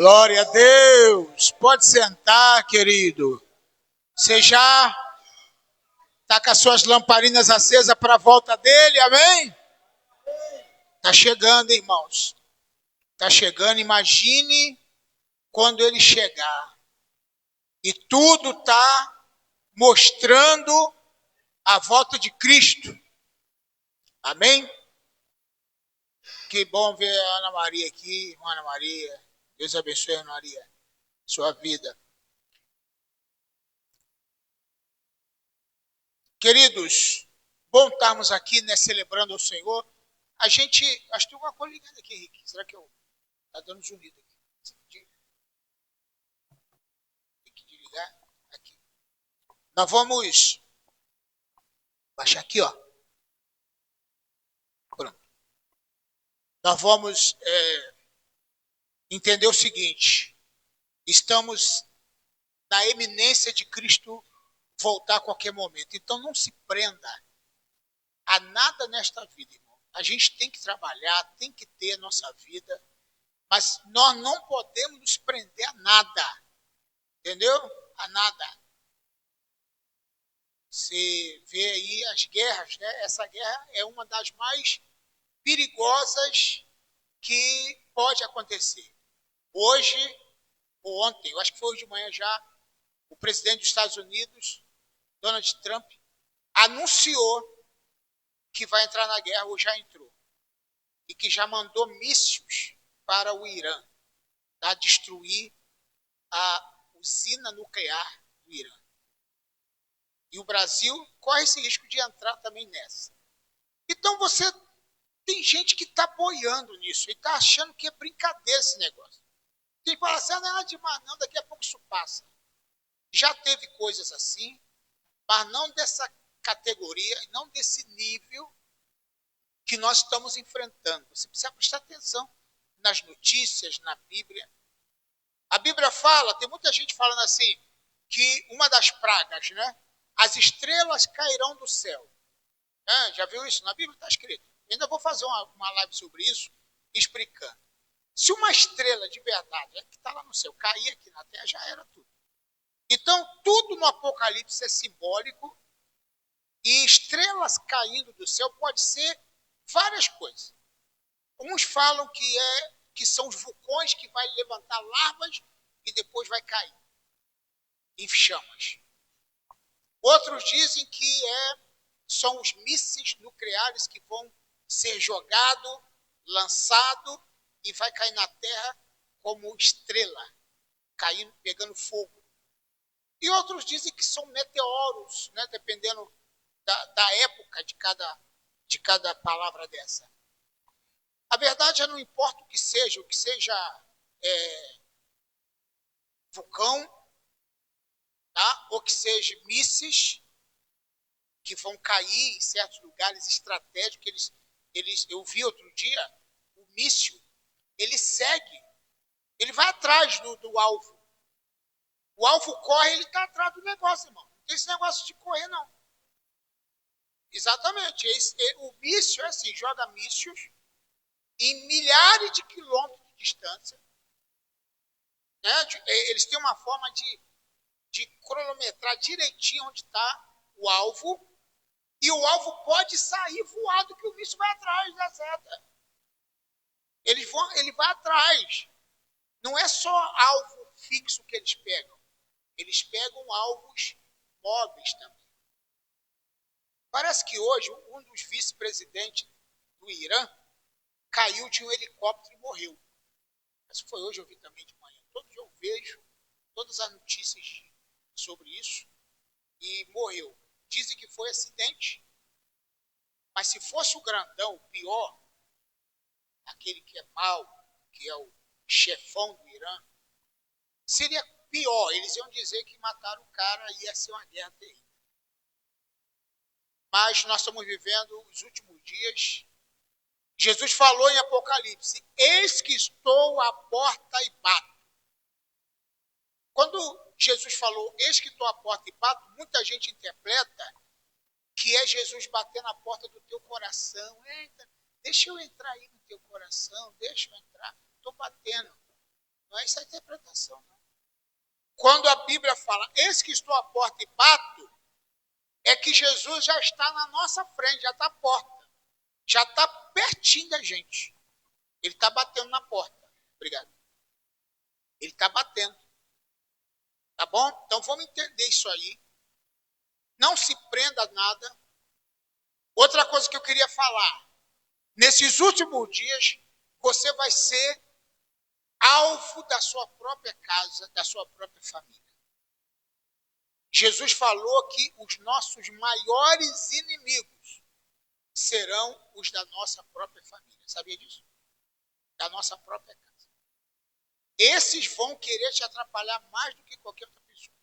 Glória a Deus. Pode sentar, querido. Você já está com as suas lamparinas acesas para a volta dele, amém? Está chegando, irmãos. Está chegando, imagine quando ele chegar. E tudo está mostrando a volta de Cristo. Amém? Que bom ver a Ana Maria aqui, irmã Ana Maria. Deus abençoe, Ana Maria, sua vida. Queridos, bom estarmos aqui, né, celebrando o Senhor. Acho que tem alguma coisa ligada aqui, Henrique. Será que tá dando zunido aqui? Tem que desligar aqui. Nós vamos baixar aqui, ó. Pronto. Nós vamos entender o seguinte. Estamos na eminência de Cristo voltar a qualquer momento. Então não se prenda a nada nesta vida, irmão. A gente tem que trabalhar, tem que ter a nossa vida, mas nós não podemos nos prender a nada. Entendeu? A nada. Você vê aí as guerras, né? Essa guerra é uma das mais perigosas que pode acontecer. Hoje, ou ontem, eu acho que foi hoje de manhã já, o presidente dos Estados Unidos, Donald Trump, anunciou que vai entrar na guerra, ou já entrou, e que já mandou mísseis para o Irã, para destruir a usina nuclear do Irã. E o Brasil corre esse risco de entrar também nessa. Então tem gente que está boiando nisso e está achando que é brincadeira esse negócio. Tem que falar assim, não é nada demais não, daqui a pouco isso passa. Já teve coisas assim, mas não dessa categoria, não desse nível que nós estamos enfrentando. Você precisa prestar atenção nas notícias, na Bíblia. A Bíblia fala, tem muita gente falando assim, que uma das pragas, né? As estrelas cairão do céu. Já viu isso? Na Bíblia está escrito. Ainda vou fazer uma live sobre isso, explicando. Se uma estrela de verdade, que está lá no céu, cair aqui na Terra, já era tudo. Então, tudo no Apocalipse é simbólico e estrelas caindo do céu pode ser várias coisas. Uns falam que são os vulcões que vai levantar lavas e depois vai cair em chamas. Outros dizem que são os mísseis nucleares que vão ser jogados, lançados e vai cair na Terra como estrela, caindo, pegando fogo. E outros dizem que são meteoros, né, dependendo da época de cada palavra dessa. A verdade é não importa o que seja vulcão, tá? Ou que seja mísseis que vão cair em certos lugares estratégicos. Eu vi outro dia, o míssil, ele segue, ele vai atrás do alvo. O alvo corre, ele está atrás do negócio, irmão. Não tem esse negócio de correr, não. Exatamente. O míssil é assim, joga mísseis em milhares de quilômetros de distância. Né? Eles têm uma forma de cronometrar direitinho onde está o alvo, e o alvo pode sair voado que o míssil vai atrás da seta. Ele vai atrás. Não é só alvo fixo que eles pegam. Eles pegam alvos móveis também. Parece que hoje um dos vice-presidentes do Irã caiu de um helicóptero e morreu. Isso foi hoje, eu vi também de manhã. Todo dia eu vejo todas as notícias sobre isso e morreu. Dizem que foi acidente, mas se fosse o grandão, o pior, aquele que é mau, que é o chefão do Irã, seria pior. Eles iam dizer que mataram o cara e ia ser uma guerra terrível. Mas nós estamos vivendo os últimos dias. Jesus falou em Apocalipse, eis que estou à porta e bato. Quando Jesus falou, eis que estou à porta e bato, muita gente interpreta que é Jesus bater na porta do teu coração. Eita, deixa eu entrar aí no teu coração, deixa eu entrar. Estou batendo. Não é essa a interpretação, não. Quando a Bíblia fala, eis que estou à porta e bato, é que Jesus já está na nossa frente, já está à porta. Já está pertinho da gente. Ele está batendo na porta. Obrigado. Ele está batendo. Tá bom? Então vamos entender isso aí. Não se prenda a nada. Outra coisa que eu queria falar. Nesses últimos dias, você vai ser alvo da sua própria casa, da sua própria família. Jesus falou que os nossos maiores inimigos serão os da nossa própria família. Sabia disso? Da nossa própria casa. Esses vão querer te atrapalhar mais do que qualquer outra pessoa.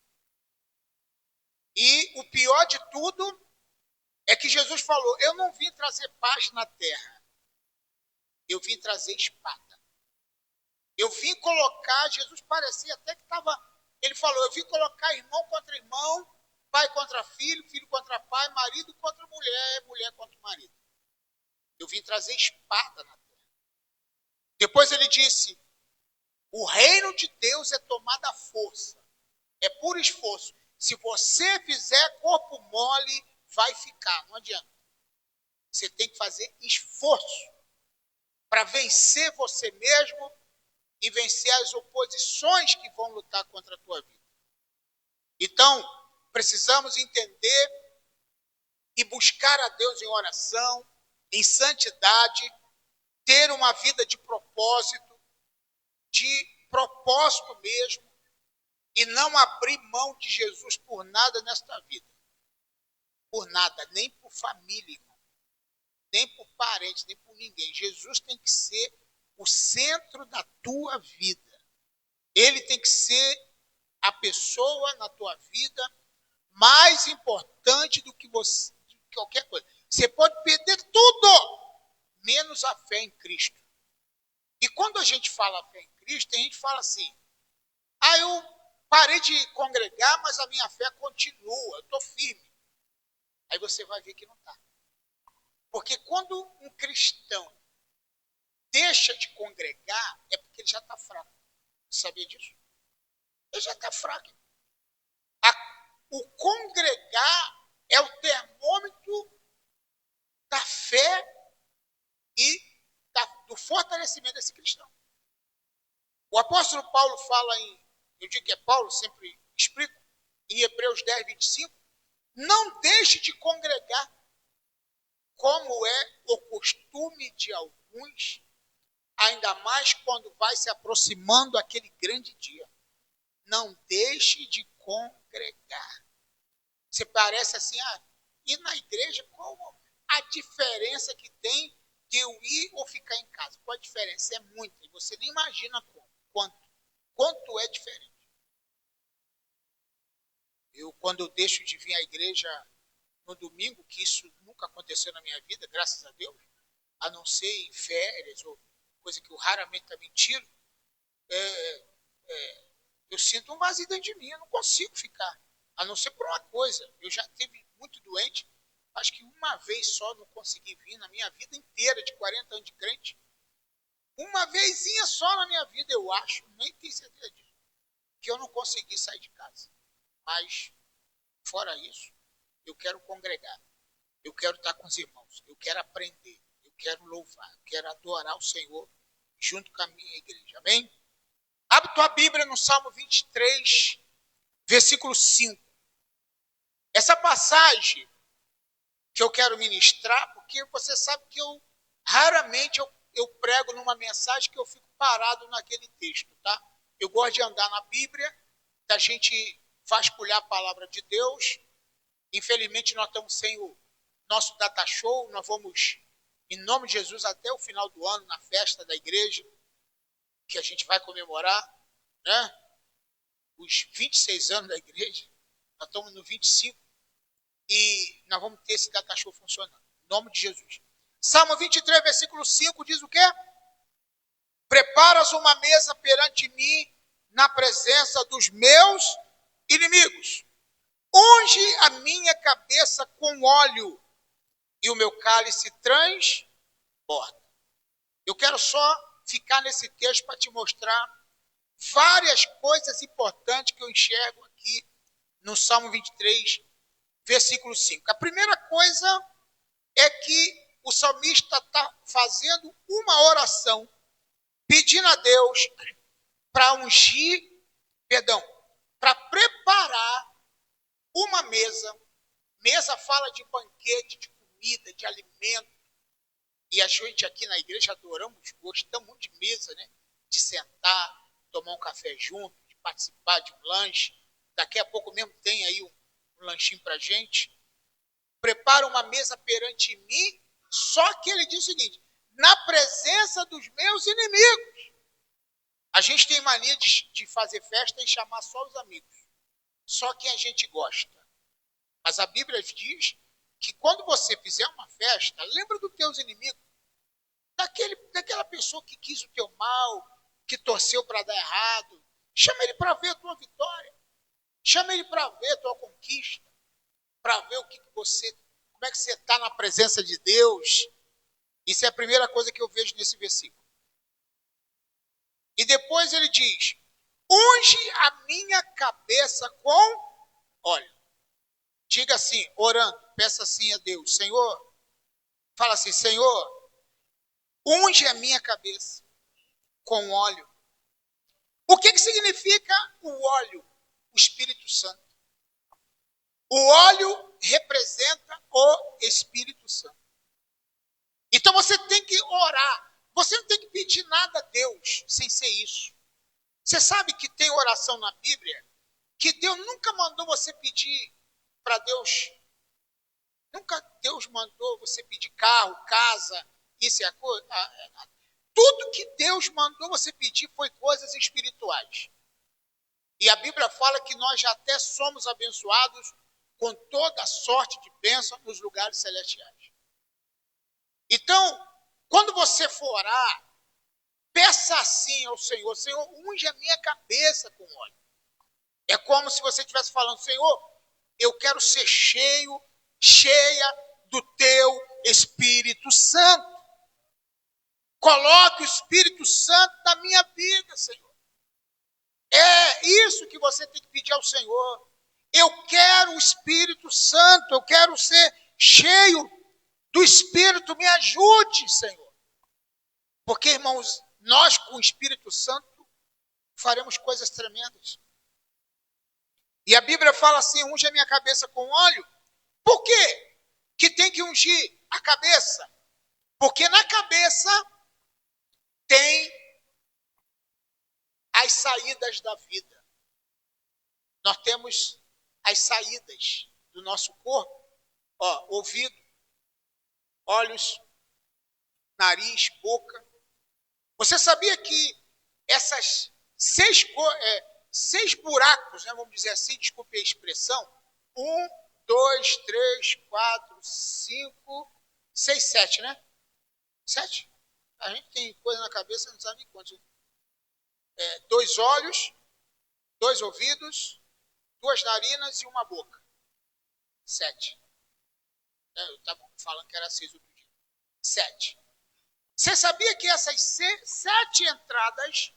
E o pior de tudo é que Jesus falou, eu não vim trazer paz na terra. Eu vim trazer espada. Eu vim colocar, Jesus parecia até que estava... Ele falou, eu vim colocar irmão contra irmão, pai contra filho, filho contra pai, marido contra mulher, mulher contra marido. Eu vim trazer espada na terra. Depois ele disse, o reino de Deus é tomado à força. É por esforço. Se você fizer corpo mole, vai ficar. Não adianta. Você tem que fazer esforço para vencer você mesmo e vencer as oposições que vão lutar contra a tua vida. Então, precisamos entender e buscar a Deus em oração, em santidade, ter uma vida de propósito mesmo, e não abrir mão de Jesus por nada nesta vida. Por nada, nem por família, irmão. Nem por parente, nem por ninguém. Jesus tem que ser o centro da tua vida. Ele tem que ser a pessoa na tua vida mais importante do que você, de qualquer coisa. Você pode perder tudo, menos a fé em Cristo. E quando a gente fala fé em Cristo, a gente fala assim, eu parei de congregar, mas a minha fé continua, eu estou firme. Aí você vai ver que não está. Porque quando um cristão deixa de congregar, é porque ele já está fraco. Você sabia disso? Ele já está fraco. O congregar é o termômetro da fé e do fortalecimento desse cristão. O apóstolo Paulo fala eu digo que é Paulo, sempre explico, em Hebreus 10, 25, não deixe de congregar, como é o costume de alguns, ainda mais quando vai se aproximando aquele grande dia. Não deixe de congregar. Você parece assim, ir na igreja, qual a diferença que tem de eu ir ou ficar em casa? Qual a diferença? É muita, e você nem imagina quanto é diferente. Quando eu deixo de vir à igreja no domingo, que isso nunca aconteceu na minha vida, graças a Deus, a não ser em férias, ou coisa que eu raramente também tiro, eu sinto um vazio dentro de mim, eu não consigo ficar, a não ser por uma coisa. Eu já tive muito doente, acho que uma vez só não consegui vir na minha vida inteira, de 40 anos de crente. Uma vezinha só na minha vida, eu acho, nem tenho certeza disso, que eu não consegui sair de casa. Mas, fora isso, eu quero congregar, eu quero estar com os irmãos, eu quero aprender, eu quero louvar, eu quero adorar o Senhor junto com a minha igreja. Amém? Abre tua Bíblia no Salmo 23, versículo 5. Essa passagem que eu quero ministrar, porque você sabe que raramente eu prego numa mensagem que eu fico parado naquele texto, tá? Eu gosto de andar na Bíblia, da gente vasculhar a palavra de Deus. Infelizmente nós estamos sem o nosso data show, nós vamos, em nome de Jesus, até o final do ano, na festa da igreja, que a gente vai comemorar, né? Os 26 anos da igreja, nós estamos no 25, e nós vamos ter esse data show funcionando, em nome de Jesus. Salmo 23, versículo 5, diz o quê? Preparas uma mesa perante mim, na presença dos meus inimigos. Unge a minha cabeça com óleo, e o meu cálice transborda. Eu quero só ficar nesse texto para te mostrar várias coisas importantes que eu enxergo aqui no Salmo 23, versículo 5. A primeira coisa é que o salmista está fazendo uma oração, pedindo a Deus para ungir, para preparar uma mesa. Mesa fala de banquete, de comida, de alimento. E a gente aqui na igreja adoramos, gostamos de mesa, né? De sentar, tomar um café junto, de participar de um lanche. Daqui a pouco mesmo tem aí um lanchinho para a gente. Prepara uma mesa perante mim, só que ele diz o seguinte: na presença dos meus inimigos. A gente tem mania de fazer festa e chamar só os amigos, só quem a gente gosta. Mas a Bíblia diz que quando você fizer uma festa, lembra dos teus inimigos, daquela pessoa que quis o teu mal, que torceu para dar errado. Chama ele para ver a tua vitória, chama ele para ver a tua conquista, para ver como é que você está na presença de Deus. Isso é a primeira coisa que eu vejo nesse versículo. E depois ele diz: unge a minha cabeça com óleo. Diga assim, orando, peça assim a Deus: Senhor, fala assim, Senhor, unge a minha cabeça com óleo. O que significa o óleo? O Espírito Santo. O óleo representa o Espírito Santo. Então você tem que orar. Você não tem que pedir nada a Deus sem ser isso. Você sabe que tem oração na Bíblia que Deus nunca mandou você pedir para Deus. Nunca Deus mandou você pedir carro, casa, isso e a coisa. Tudo que Deus mandou você pedir foi coisas espirituais. E a Bíblia fala que nós já até somos abençoados com toda a sorte de bênção nos lugares celestiais. Então, quando você for orar, peça assim ao Senhor: Senhor, unge a minha cabeça com óleo. É como se você estivesse falando: Senhor, eu quero ser cheia do teu Espírito Santo. Coloque o Espírito Santo na minha vida, Senhor. É isso que você tem que pedir ao Senhor. Eu quero o Espírito Santo, eu quero ser cheio do Espírito, me ajude, Senhor. Porque, irmãos, nós com o Espírito Santo faremos coisas tremendas. E a Bíblia fala assim: unge a minha cabeça com óleo. Por quê que tem que ungir a cabeça? Porque na cabeça tem as saídas da vida. Nós temos as saídas do nosso corpo. Ouvido, olhos, nariz, boca. Você sabia que essas seis buracos, né, vamos dizer assim, desculpe a expressão, 1, 2, 3, 4, 5, 6, 7, né? 7? A gente tem coisa na cabeça, não sabe quantos. 2 olhos, 2 ouvidos, 2 narinas e uma boca. 7. Eu estava falando que era 6 outro dia. 7. Você sabia que essas 7 entradas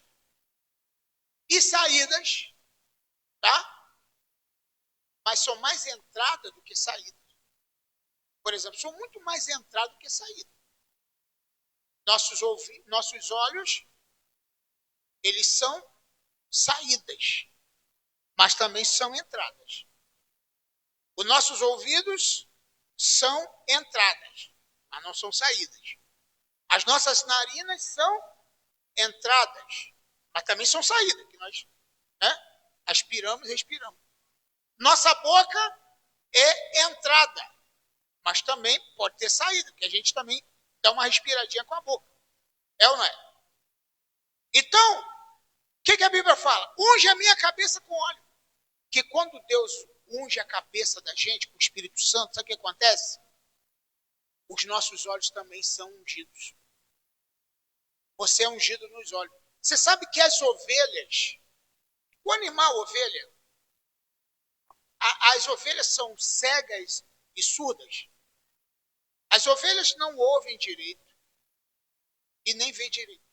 e saídas, tá? Mas são mais entrada do que saída. Por exemplo, são muito mais entrada do que saída. Nossos olhos, eles são saídas, mas também são entradas. Os nossos ouvidos são entradas, mas não são saídas. As nossas narinas são entradas, mas também são saídas, que nós, né, aspiramos e respiramos. Nossa boca é entrada, mas também pode ter saída, porque a gente também dá uma respiradinha com a boca. É ou não é? Então, o que a Bíblia fala? Unge a minha cabeça com óleo. Que quando Deus unge a cabeça da gente com o Espírito Santo, sabe o que acontece? Os nossos olhos também são ungidos. Você é ungido nos olhos. Você sabe que as ovelhas, o animal ovelha, as ovelhas são cegas e surdas. As ovelhas não ouvem direito e nem veem direito.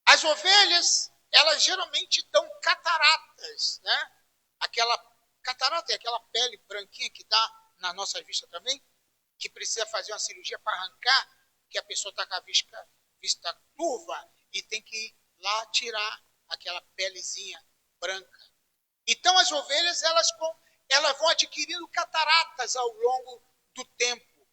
As ovelhas, elas geralmente dão cataratas, né? Aquela catarata é aquela pele branquinha que dá na nossa vista também, que precisa fazer uma cirurgia para arrancar, que a pessoa está com a vista turva e tem que ir lá tirar aquela pelezinha branca. Então as ovelhas elas vão adquirindo cataratas ao longo do tempo.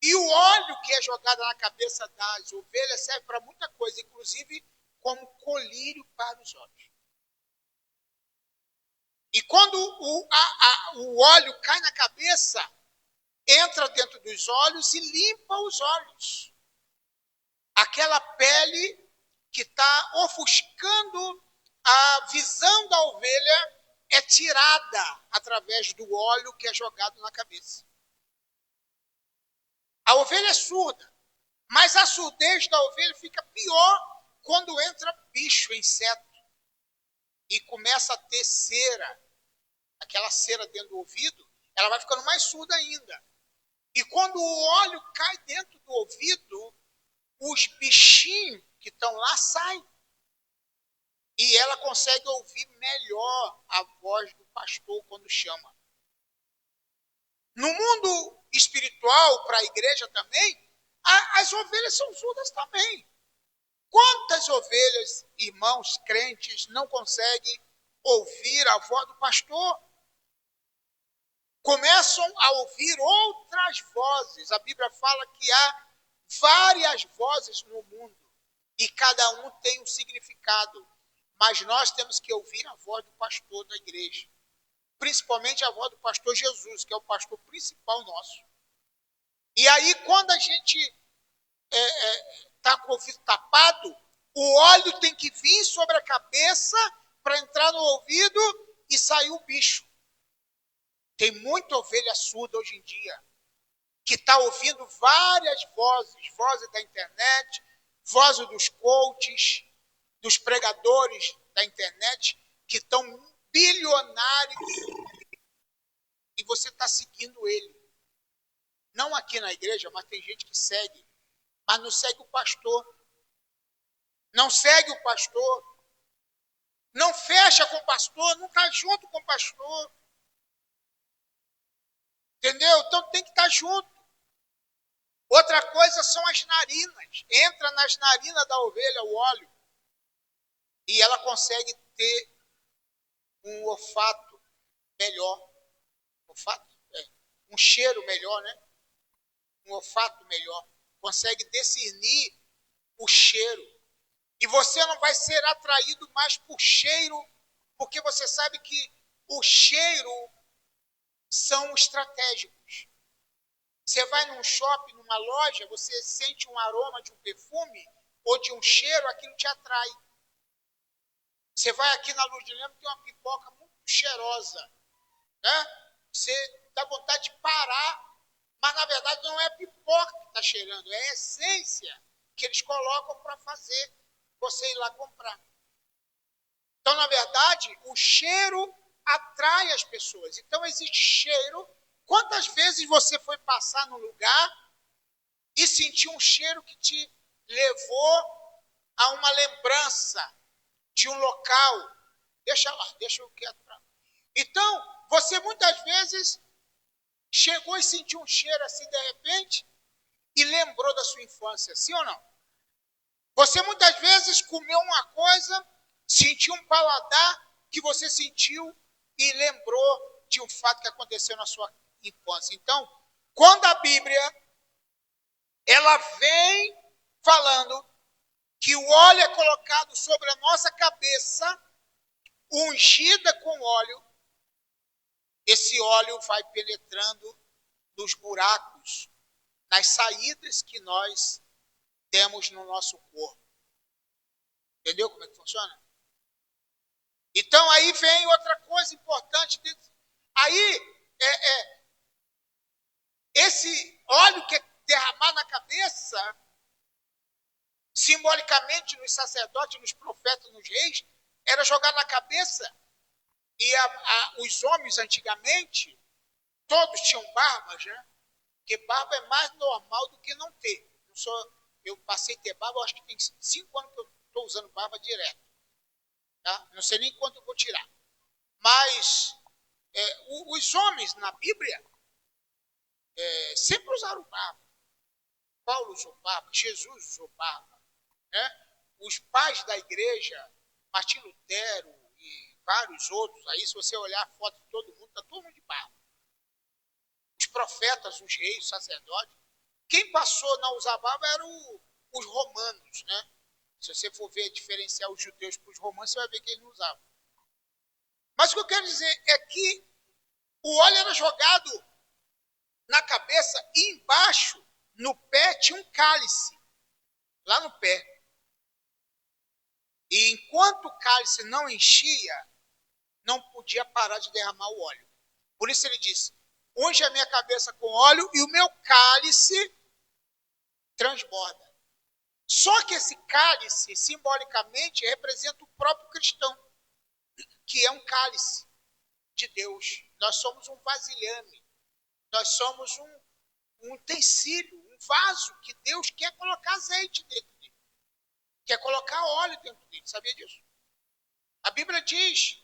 E o óleo que é jogado na cabeça das ovelhas serve para muita coisa, inclusive como colírio para os olhos. E quando o óleo cai na cabeça, entra dentro dos olhos e limpa os olhos. Aquela pele que está ofuscando a visão da ovelha é tirada através do óleo que é jogado na cabeça. A ovelha é surda, mas a surdez da ovelha fica pior quando entra bicho, inseto, e começa a ter cera, aquela cera dentro do ouvido, ela vai ficando mais surda ainda. E quando o óleo cai dentro do ouvido, os bichinhos que estão lá saem. E ela consegue ouvir melhor a voz do pastor quando chama. No mundo espiritual, para a igreja também, as ovelhas são surdas também. Quantas ovelhas, irmãos crentes, não conseguem ouvir a voz do pastor? Começam a ouvir outras vozes. A Bíblia fala que há várias vozes no mundo e cada um tem um significado. Mas nós temos que ouvir a voz do pastor da igreja. Principalmente a voz do pastor Jesus, que é o pastor principal nosso. E aí, quando a gente está com o ouvido tapado, o óleo tem que vir sobre a cabeça para entrar no ouvido e sair o bicho. Tem muita ovelha surda hoje em dia, que está ouvindo várias vozes da internet, vozes dos coaches, dos pregadores da internet, que estão bilionários, e você está seguindo ele. Não aqui na igreja, mas tem gente que segue, mas não segue o pastor. Não segue o pastor. Não fecha com o pastor, não está junto com o pastor. Entendeu? Então tem que estar junto. Outra coisa são as narinas. Entra nas narinas da ovelha o óleo. E ela consegue ter um olfato melhor. Olfato? Um cheiro melhor, né? Um olfato melhor. Consegue discernir o cheiro. E você não vai ser atraído mais por cheiro, porque você sabe que o cheiro são estratégicos. Você vai num shopping, numa loja, você sente um aroma de um perfume ou de um cheiro, aquilo te atrai. Você vai aqui na Luz de Lembro, tem uma pipoca muito cheirosa, né? Você dá vontade de parar, mas na verdade não é a pipoca que está cheirando, é a essência que eles colocam para fazer você ir lá comprar. Então, na verdade, o cheiro atrai as pessoas. Então, existe cheiro. Quantas vezes você foi passar num lugar e sentiu um cheiro que te levou a uma lembrança de um local? Deixa lá, deixa eu quieto. Então, você muitas vezes chegou e sentiu um cheiro assim de repente e lembrou da sua infância, sim ou não? Você muitas vezes comeu uma coisa, sentiu um paladar que você sentiu e lembrou de um fato que aconteceu na sua infância. Então, quando a Bíblia ela vem falando que o óleo é colocado sobre a nossa cabeça, ungida com óleo, esse óleo vai penetrando nos buracos, nas saídas que nós temos no nosso corpo. Entendeu como é que funciona? Então aí vem outra coisa importante. Aí, esse óleo que é derramado na cabeça, simbolicamente nos sacerdotes, nos profetas, nos reis, era jogado na cabeça. E os homens antigamente, todos tinham barbas, né? Porque barba é mais normal do que não ter. Eu passei a ter barba, eu acho que tem 5 anos que eu estou usando barba direto. Tá? Não sei nem quanto eu vou tirar. Mas os homens na Bíblia sempre usaram barba. Paulo usou barba, Jesus usou barba. Né? Os pais da igreja, Martim Lutero e vários outros, aí se você olhar a foto de todo mundo, está todo mundo de barba. Os profetas, os reis, os sacerdotes. Quem passou a não usar barba eram os romanos. Né? Se você for ver, diferenciar os judeus para os romanos, você vai ver que eles não usavam. Mas o que eu quero dizer é que o óleo era jogado na cabeça e embaixo, no pé, tinha um cálice. Lá no pé. E enquanto o cálice não enchia, não podia parar de derramar o óleo. Por isso ele disse, unge a minha cabeça com óleo e o meu cálice transborda. Só que esse cálice, simbolicamente, representa o próprio cristão, que é um cálice de Deus. Nós somos um vasilhame. Nós somos um utensílio, um vaso que Deus quer colocar azeite dentro dele. Quer colocar óleo dentro dele. Sabia disso? A Bíblia diz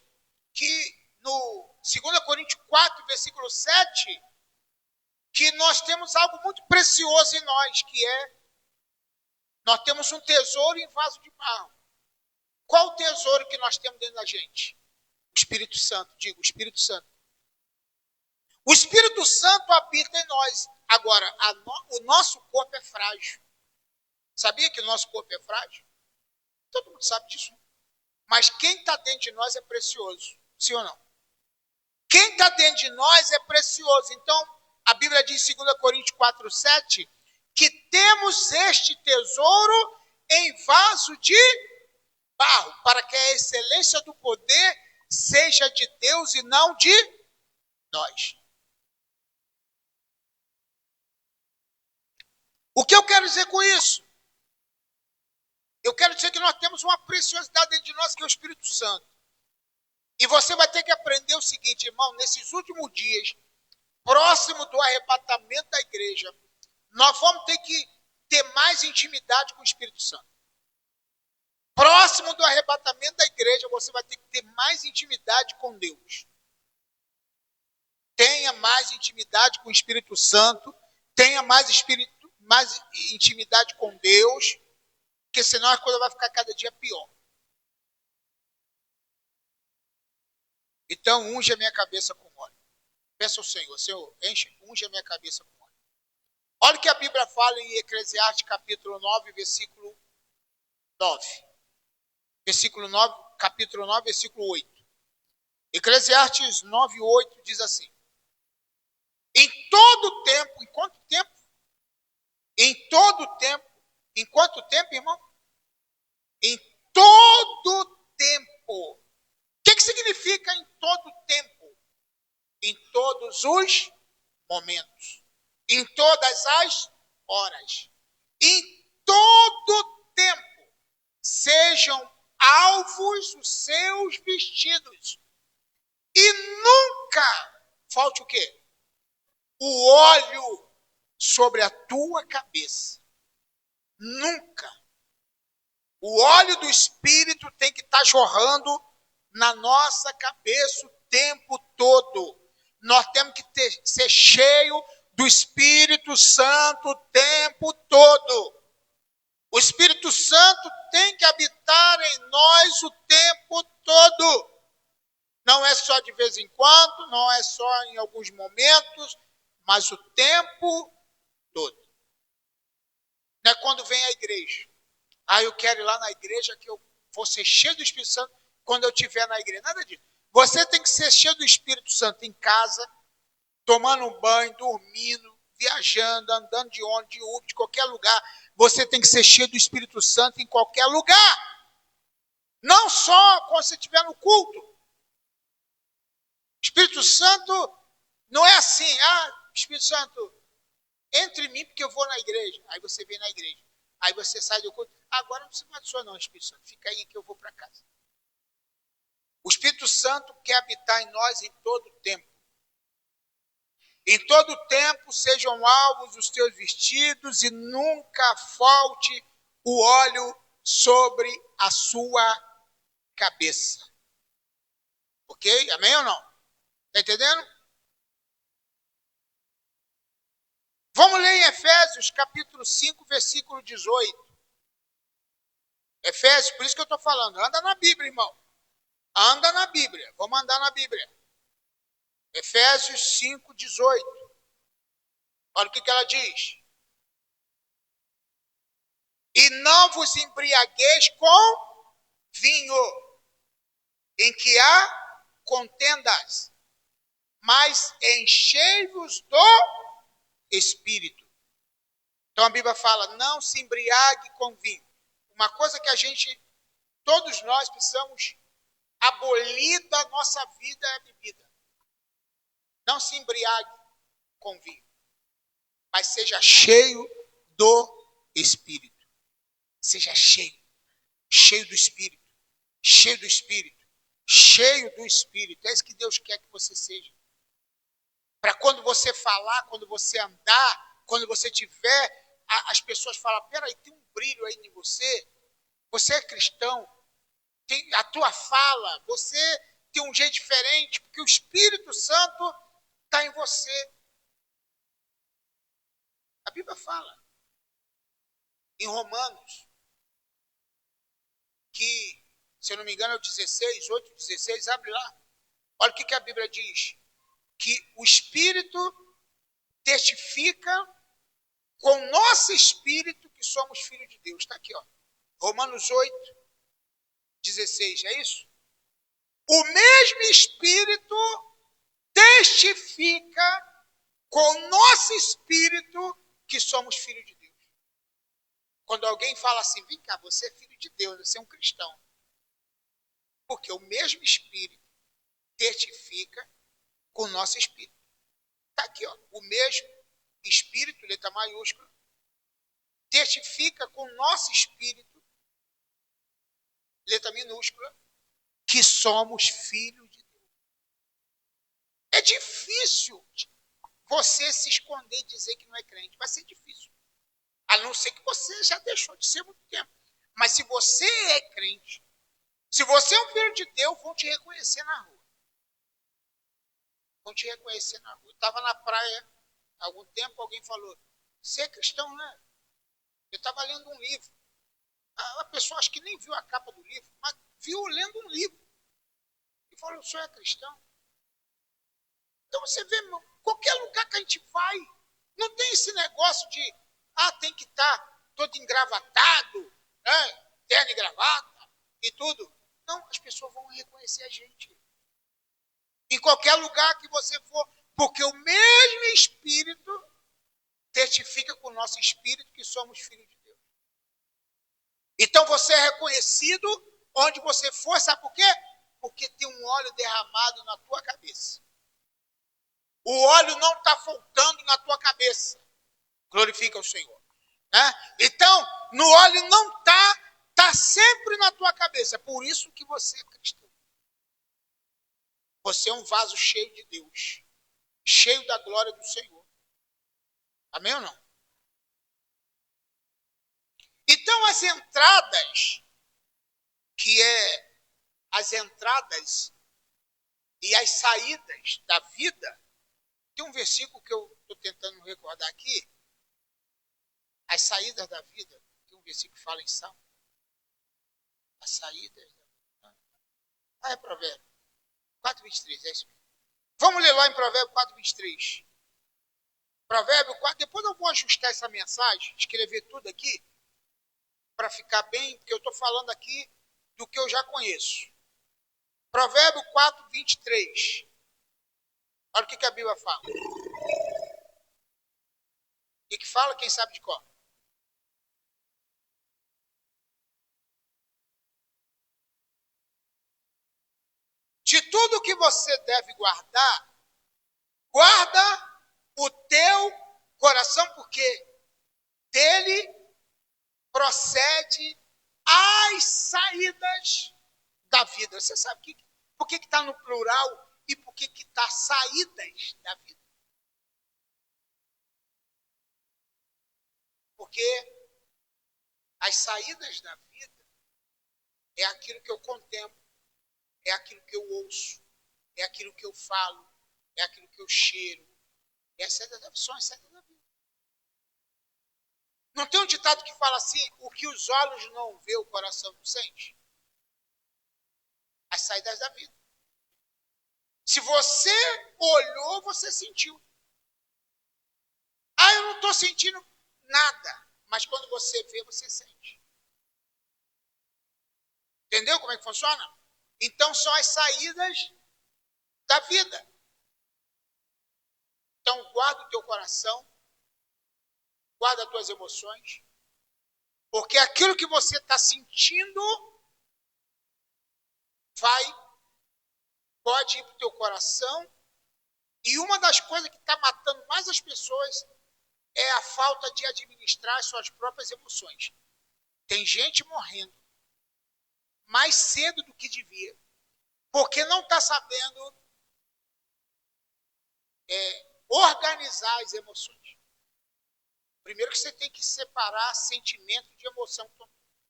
que no 2 Coríntios 4, versículo 7, que nós temos algo muito precioso em nós, que nós temos um tesouro em vaso de barro. Qual o tesouro que nós temos dentro da gente? O Espírito Santo. Digo, o Espírito Santo. O Espírito Santo habita em nós. Agora, o nosso corpo é frágil. Sabia que o nosso corpo é frágil? Todo mundo sabe disso. Mas quem está dentro de nós é precioso. Sim ou não? Quem está dentro de nós é precioso. Então, a Bíblia diz em 2 Coríntios 4, 7, que temos este tesouro em vaso de barro, para que a excelência do poder seja de Deus e não de nós. O que eu quero dizer com isso? Eu quero dizer que nós temos uma preciosidade dentro de nós, que é o Espírito Santo. E você vai ter que aprender o seguinte, irmão, nesses últimos dias, próximo do arrebatamento da igreja, nós vamos ter que ter mais intimidade com o Espírito Santo. Próximo do arrebatamento da igreja, você vai ter que ter mais intimidade com Deus. Tenha mais intimidade com o Espírito Santo, tenha mais intimidade com Deus, porque senão a coisa vai ficar cada dia pior. Então, unge a minha cabeça com óleo. Peça ao Senhor, Senhor, unge a minha cabeça com óleo. Olha o que a Bíblia fala em Eclesiastes capítulo 9, versículo 9. Versículo 9, capítulo 9, versículo 8. Eclesiastes 9, 8 diz assim. Em todo tempo, em quanto tempo? Em todo tempo. Em quanto tempo, irmão? Em todo tempo. O que significa em todo tempo? Em todos os momentos. Em todas as horas. Em todo tempo. Sejam alvos os seus vestidos. E nunca falte o quê? O óleo sobre a tua cabeça. Nunca. O óleo do Espírito tem que estar jorrando na nossa cabeça o tempo todo. Nós temos que ser cheio do Espírito Santo o tempo todo. O Espírito Santo tem que habitar em nós o tempo todo. Não é só de vez em quando, não é só em alguns momentos, mas o tempo todo. Não é quando vem a igreja. Eu quero ir lá na igreja que eu vou ser cheio do Espírito Santo quando eu estiver na igreja. Nada disso. Você tem que ser cheio do Espírito Santo em casa, tomando um banho, dormindo, viajando, andando de ônibus, de Uber, de qualquer lugar. Você tem que ser cheio do Espírito Santo em qualquer lugar. Não só quando você estiver no culto. O Espírito Santo não é assim. Espírito Santo, entre em mim porque eu vou na igreja. Aí você vem na igreja. Aí você sai do culto. Agora não precisa mais do senhor não, Espírito Santo. Fica aí que eu vou para casa. O Espírito Santo quer habitar em nós em todo o tempo. Em todo o tempo sejam alvos os teus vestidos e nunca falte o óleo sobre a sua cabeça. Ok? Amém ou não? Está entendendo? Vamos ler em Efésios, capítulo 5, versículo 18. Efésios, por isso que eu estou falando. Anda na Bíblia, irmão. Anda na Bíblia. Vamos andar na Bíblia. Efésios 5, 18. Olha o que ela diz. E não vos embriagueis com vinho, em que há contendas, mas enchei-vos do Espírito. Então a Bíblia fala, não se embriague com vinho. Uma coisa que todos nós precisamos abolir da nossa vida é a bebida. Não se embriague com vinho, mas seja cheio do Espírito. Seja cheio do Espírito, cheio do Espírito, cheio do Espírito. É isso que Deus quer que você seja. Para quando você falar, quando você andar, quando você tiver, as pessoas falam, peraí, tem um brilho aí em você, você é cristão, a tua fala, você tem um jeito diferente, porque o Espírito Santo está em você. A Bíblia fala, em Romanos, que, se eu não me engano, é o 16, 8, 16, abre lá. Olha o que a Bíblia diz. Que o Espírito testifica com o nosso Espírito que somos filhos de Deus. Está aqui, ó. Romanos 8, 16, é isso? O mesmo Espírito testifica com o nosso Espírito que somos filhos de Deus. Quando alguém fala assim, vem cá, você é filho de Deus, você é um cristão. Porque o mesmo Espírito testifica com o nosso Espírito. Está aqui, ó, o mesmo Espírito, letra maiúscula, testifica com o nosso Espírito, letra minúscula, que somos filhos de Deus. É difícil você se esconder e dizer que não é crente. Vai ser difícil. A não ser que você já deixou de ser há muito tempo. Mas se você é crente, se você é um filho de Deus, vão te reconhecer na rua. Vão te reconhecer na rua. Eu estava na praia há algum tempo, alguém falou, você é cristão, né? Eu estava lendo um livro. A pessoa acho que nem viu a capa do livro, mas viu lendo um livro. E falou, o senhor é cristão? Então você vê, irmão, qualquer lugar que a gente vai, não tem esse negócio de, tem que estar todo engravatado, né? Terno e gravata e tudo. Não, as pessoas vão reconhecer a gente. Em qualquer lugar que você for, porque o mesmo Espírito testifica com o nosso Espírito que somos filhos de Deus. Então você é reconhecido onde você for, sabe por quê? Porque tem um óleo derramado na tua cabeça. O óleo não está faltando na tua cabeça. Glorifica o Senhor. Né? Então, no óleo não está sempre na tua cabeça. É por isso que você é cristão. Você é um vaso cheio de Deus. Cheio da glória do Senhor. Amém ou não? Então, as entradas, que é as entradas e as saídas da vida, tem um versículo que eu estou tentando recordar aqui. As saídas da vida, tem um versículo que fala em Salmo. As saídas da vida. É Provérbio 4:23, é isso mesmo. Vamos ler lá em Provérbio 4:23. Provérbio 4, depois eu vou ajustar essa mensagem, escrever tudo aqui, para ficar bem, porque eu estou falando aqui do que eu já conheço. Provérbio 4:23. Olha o que a Bíblia fala. O que fala? Quem sabe de cor? De tudo que você deve guardar, guarda o teu coração, porque dele procede as saídas da vida. Você sabe por que está no plural e por que está saídas da vida? Porque as saídas da vida é aquilo que eu contemplo é aquilo que eu ouço, é aquilo que eu falo, é aquilo que eu cheiro. São as setas da vida. Não tem um ditado que fala assim, o que os olhos não vê, o coração não sente? As saídas da vida. Se você olhou, você sentiu. Ah, eu não estou sentindo nada. Mas quando você vê, você sente. Entendeu como é que funciona? Então são as saídas da vida. Então guarda o teu coração, guarda as tuas emoções, porque aquilo que você está sentindo pode ir para o teu coração. E uma das coisas que está matando mais as pessoas é a falta de administrar as suas próprias emoções. Tem gente morrendo mais cedo do que devia, porque não está sabendo organizar as emoções. Primeiro que você tem que separar sentimento de emoção.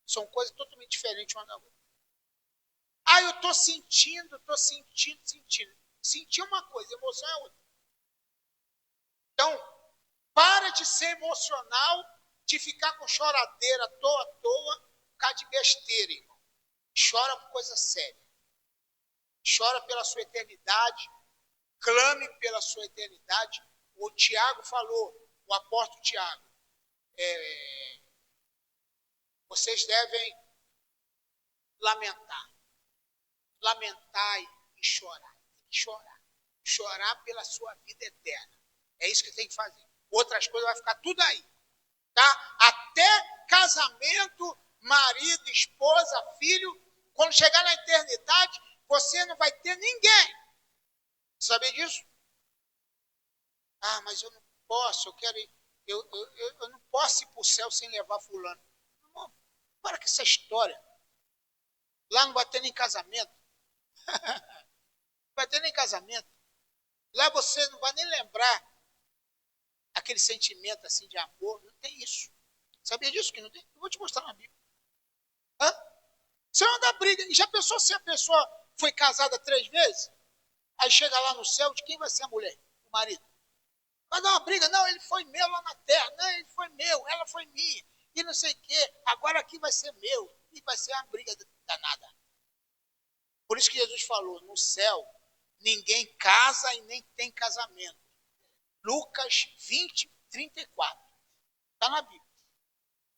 São coisas totalmente diferentes uma da outra. Ah, eu estou sentindo. Sentir uma coisa, emoção é outra. Então, para de ser emocional, de ficar com choradeira à toa, por causa de besteira, irmão. Chora por coisa séria. Chora pela sua eternidade. Clame pela sua eternidade. O Tiago falou, o apóstolo Tiago, vocês devem lamentar. Lamentar e chorar. Tem que chorar. Chorar pela sua vida eterna. É isso que tem que fazer. Outras coisas vai ficar tudo aí. Tá? Até casamento, marido, esposa, filho, quando chegar na eternidade, você não vai ter ninguém. Sabe disso? Ah, mas eu não posso, eu não posso ir para o céu sem levar fulano. Não, para com essa história. Lá não vai ter nem casamento. Não vai ter nem casamento. Lá você não vai nem lembrar aquele sentimento assim de amor. Não tem isso. Sabia disso que não tem? Eu vou te mostrar na Bíblia. Hã? Você não dá briga. E já pensou se a pessoa foi casada 3 vezes? Aí chega lá no céu, de quem vai ser a mulher? O marido. Vai dar uma briga. Não, ele foi meu lá na terra. Não, ele foi meu, ela foi minha. E não sei o quê. Agora aqui vai ser meu. E vai ser uma briga danada. Por isso que Jesus falou, no céu, ninguém casa e nem tem casamento. Lucas 20, 34. Está na Bíblia.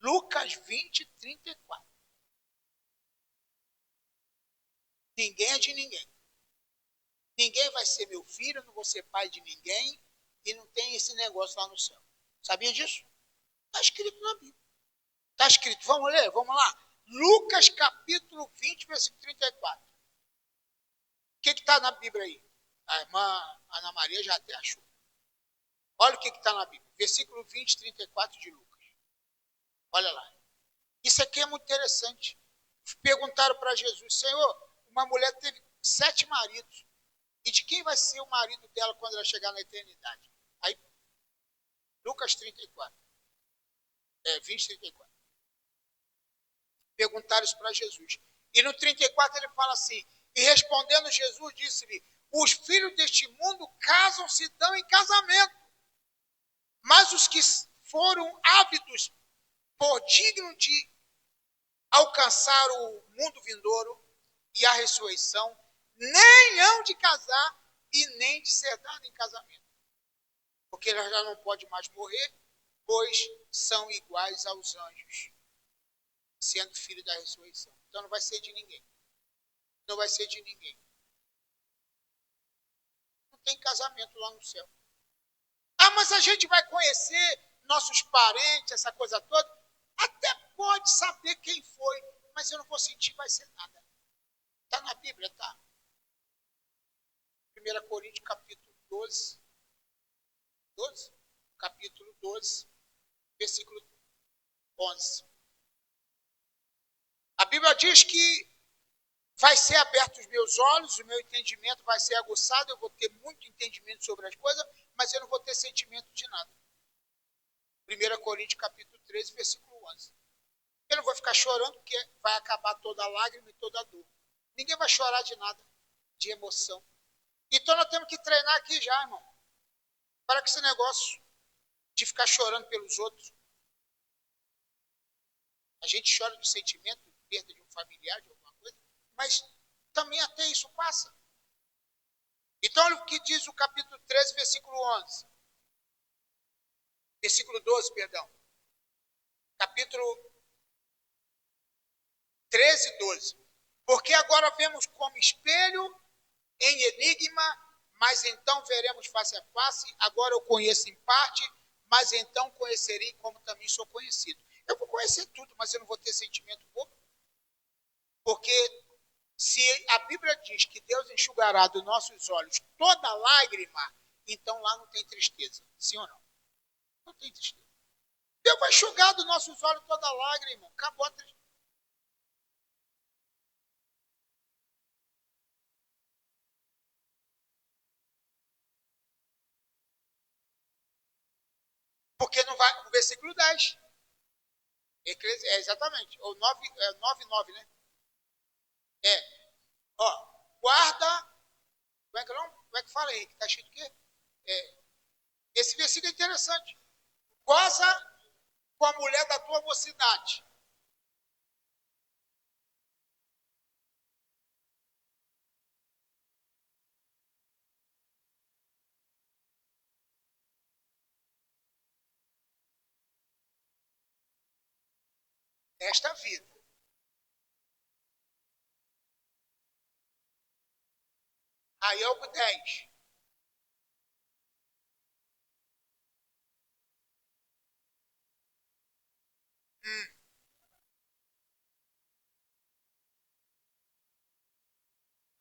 Lucas 20, 34. Ninguém é de ninguém. Ninguém vai ser meu filho, não vou ser pai de ninguém. E não tem esse negócio lá no céu. Sabia disso? Está escrito na Bíblia. Está escrito, vamos ler, vamos lá. Lucas capítulo 20, versículo 34. O que está na Bíblia aí? A irmã Ana Maria já até achou. Olha o que está na Bíblia. Versículo 20, 34 de Lucas. Olha lá. Isso aqui é muito interessante. Perguntaram para Jesus, Senhor, uma mulher teve 7 maridos. E de quem vai ser o marido dela quando ela chegar na eternidade? Aí, Lucas 34. 20, 34. Perguntaram isso para Jesus. E no 34 ele fala assim, e respondendo Jesus disse-lhe, os filhos deste mundo casam-se e dão em casamento. Mas os que foram ávidos por digno de alcançar o mundo vindouro e a ressurreição, nem hão de casar e nem de ser dado em casamento. Porque eles já não podem mais morrer, pois são iguais aos anjos, sendo filho da ressurreição. Então não vai ser de ninguém. Não vai ser de ninguém. Não tem casamento lá no céu. Ah, mas a gente vai conhecer nossos parentes, essa coisa toda. Até pode saber quem foi, mas eu não vou sentir, vai ser nada. Está na Bíblia, tá? 1 Coríntios capítulo 12. 12? Capítulo 12, versículo 11. A Bíblia diz que vai ser aberto os meus olhos, o meu entendimento vai ser aguçado, eu vou ter muito entendimento sobre as coisas, mas eu não vou ter sentimento de nada. 1 Coríntios capítulo 13, versículo 11. Eu não vou ficar chorando porque vai acabar toda a lágrima e toda a dor. Ninguém vai chorar de nada, de emoção. Então nós temos que treinar aqui já, irmão. Para que esse negócio de ficar chorando pelos outros. A gente chora de sentimento, de perda de um familiar, de alguma coisa, mas também até isso passa. Então olha o que diz o capítulo 13, versículo 11. Versículo 12, perdão. Capítulo 13, 12. Porque agora vemos como espelho, em enigma, mas então veremos face a face. Agora eu conheço em parte, mas então conhecerei como também sou conhecido. Eu vou conhecer tudo, mas eu não vou ter sentimento bobo. Porque se a Bíblia diz que Deus enxugará dos nossos olhos toda lágrima, então lá não tem tristeza. Sim ou não? Não tem tristeza. Deus vai enxugar dos nossos olhos toda lágrima. Acabou a tristeza. Porque não vai. O versículo 10. É exatamente. Ou 9, 9, né? É. Ó, guarda. Como é que não? Como é que fala aí? Que está escrito o quê? Esse versículo é interessante. Goza com a mulher da tua mocidade. Nesta vida. Aí é o 10.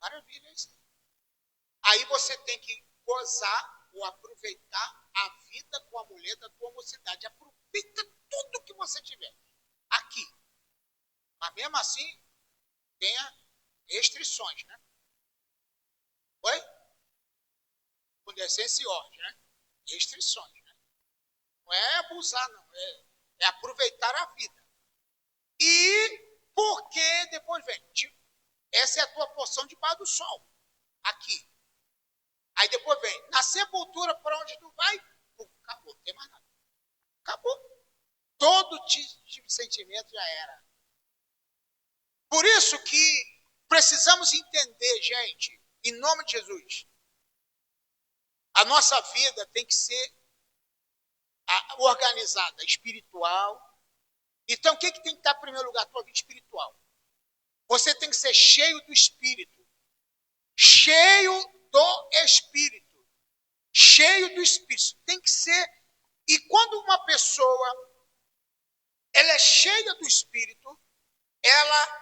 Maravilha isso. Aí você tem que gozar ou aproveitar a vida com a mulher da tua mocidade. Aproveita tudo que você tiver aqui. Mas mesmo assim, tenha restrições, né? Oi? Com decência e ordem, né? Restrições, né? Não é abusar, não. É aproveitar a vida. E porque depois vem, essa é a tua porção debaixo do sol. Aqui. Aí depois vem, na sepultura, para onde tu vai? Acabou, não tem mais nada. Acabou. Todo tipo de sentimento já era. Por isso que precisamos entender, gente, em nome de Jesus, a nossa vida tem que ser organizada, espiritual. Então, o que tem que estar em primeiro lugar? A tua vida espiritual. Você tem que ser cheio do Espírito. Cheio do Espírito. Cheio do Espírito. Tem que ser. E quando uma pessoa ela é cheia do Espírito,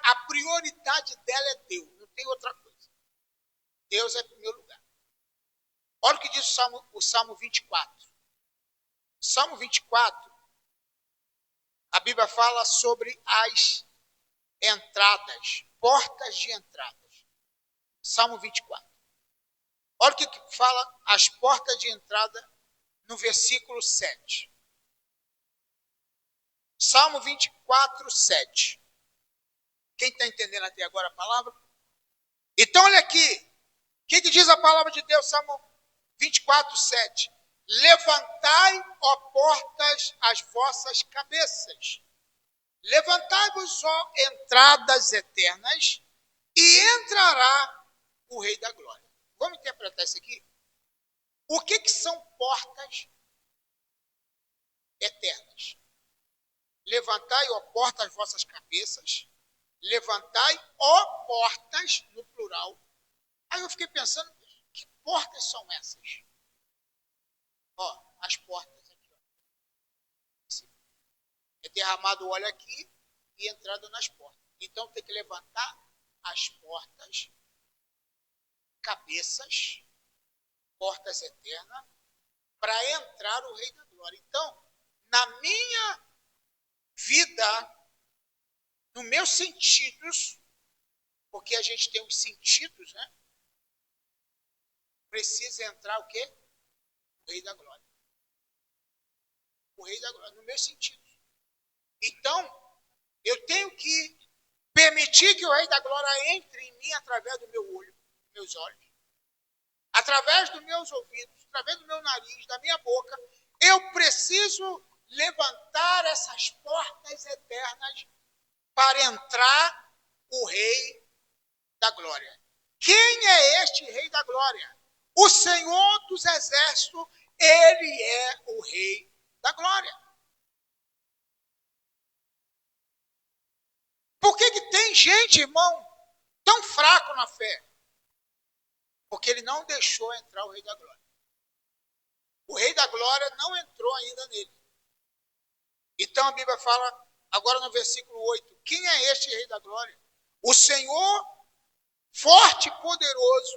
a prioridade dela é Deus. Não tem outra coisa. Deus é em primeiro lugar. Olha o que diz o Salmo 24. Salmo 24, a Bíblia fala sobre as entradas, portas de entradas. Salmo 24. Olha o que fala as portas de entrada no versículo 7. Salmo 24, 7. Quem está entendendo até agora a palavra? Então, olha aqui. O que diz a palavra de Deus, Salmo 24, 7. Levantai, ó portas, as vossas cabeças. Levantai-vos, ó entradas eternas, e entrará o Rei da Glória. Vamos interpretar isso aqui? O que são portas eternas? Levantai, ó portas, as vossas cabeças. Levantai, ó portas, no plural. Aí eu fiquei pensando, que portas são essas? Ó, as portas aqui. Ó. É derramado o óleo aqui e entrada nas portas. Então tem que levantar as portas, cabeças, portas eternas, para entrar o Rei da Glória. Então, na minha vida, nos meus sentidos, porque a gente tem os sentidos, né? Precisa entrar o quê? O Rei da Glória. O Rei da Glória, nos meus sentidos. Então, eu tenho que permitir que o Rei da Glória entre em mim através do meu olho, dos meus olhos, através dos meus ouvidos, através do meu nariz, da minha boca. Eu preciso levantar essas portas eternas para entrar o Rei da Glória. Quem é este Rei da Glória? O Senhor dos Exércitos, ele é o Rei da Glória. Por que tem gente, irmão, tão fraco na fé? Porque ele não deixou entrar o Rei da Glória. O Rei da Glória não entrou ainda nele. Então a Bíblia fala, agora no versículo 8, quem é este Rei da Glória? O Senhor forte e poderoso,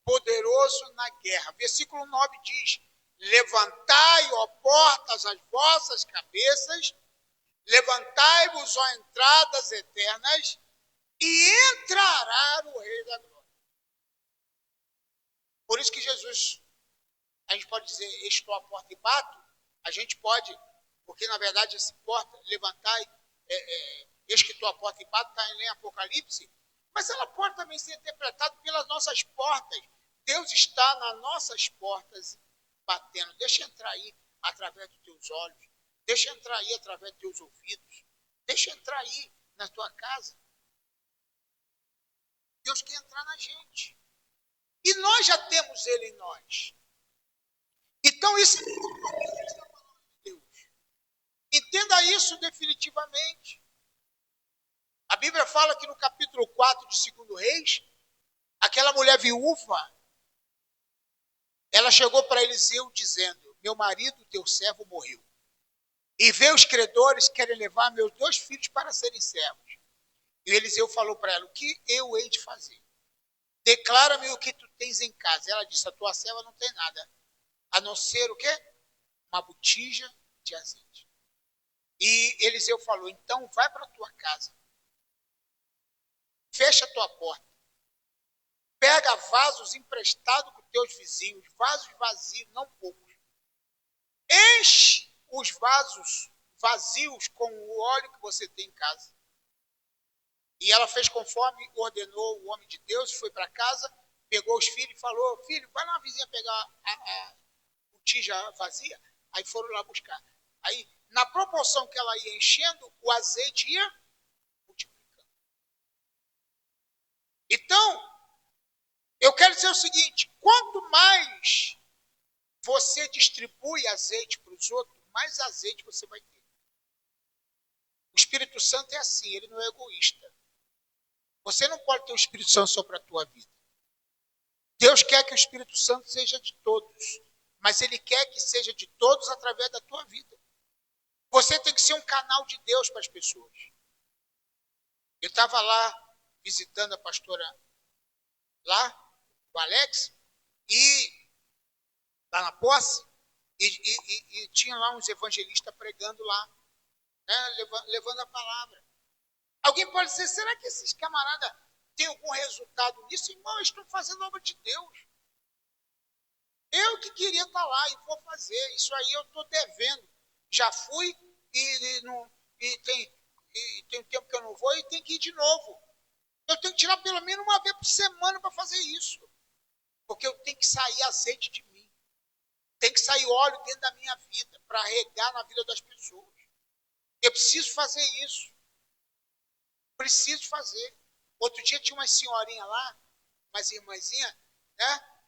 poderoso na guerra. Versículo 9 diz, levantai, ó portas, as vossas cabeças, levantai-vos, ó entradas eternas, e entrará o Rei da Glória. Por isso que Jesus, a gente pode dizer, estou à porta e bato, a gente pode, porque na verdade esse porta, levantai, eis que estou à porta e bato, está em Apocalipse, mas ela pode também ser interpretada pelas nossas portas. Deus está nas nossas portas batendo. Deixa entrar aí através dos teus olhos. Deixa entrar aí através dos teus ouvidos. Deixa entrar aí na tua casa. Deus quer entrar na gente. E nós já temos Ele em nós. Então isso é Deus. Entenda isso definitivamente. A Bíblia fala que no capítulo 4 de 2 Reis, aquela mulher viúva, ela chegou para Eliseu dizendo, meu marido, teu servo, morreu. E vê os credores querem levar meus 2 filhos para serem servos. E Eliseu falou para ela, o que eu hei de fazer? Declara-me o que tu tens em casa. Ela disse, a tua serva não tem nada, a não ser o quê? Uma botija de azeite. E Eliseu falou, então vai para a tua casa. Fecha a tua porta. Pega vasos emprestados com teus vizinhos, vasos vazios, não poucos. Enche os vasos vazios com o óleo que você tem em casa. E ela fez conforme ordenou o homem de Deus, foi para casa, pegou os filhos e falou, filho, vai lá na vizinha pegar a botija vazia. Aí foram lá buscar. Aí, na proporção que ela ia enchendo, o azeite ia multiplicando. Então, eu quero dizer o seguinte, quanto mais você distribui azeite para os outros, mais azeite você vai ter. O Espírito Santo é assim, ele não é egoísta. Você não pode ter o Espírito Santo só para a tua vida. Deus quer que o Espírito Santo seja de todos, mas ele quer que seja de todos através da tua vida. Você tem que ser um canal de Deus para as pessoas. Eu estava lá visitando a pastora lá, o Alex, e lá na posse, e tinha lá uns evangelistas pregando lá, né, levando a palavra. Alguém pode dizer, será que esses camaradas têm algum resultado nisso? Irmão, eles estão fazendo obra de Deus. Eu que queria estar lá e vou fazer. Isso aí eu estou devendo. Já fui e tem tempo que eu não vou e tem que ir de novo. Eu tenho que tirar pelo menos uma vez por semana para fazer isso. Porque eu tenho que sair azeite de mim. Tem que sair óleo dentro da minha vida para regar na vida das pessoas. Eu preciso fazer isso. Preciso fazer. Outro dia tinha uma senhorinha lá, umas irmãzinhas, né?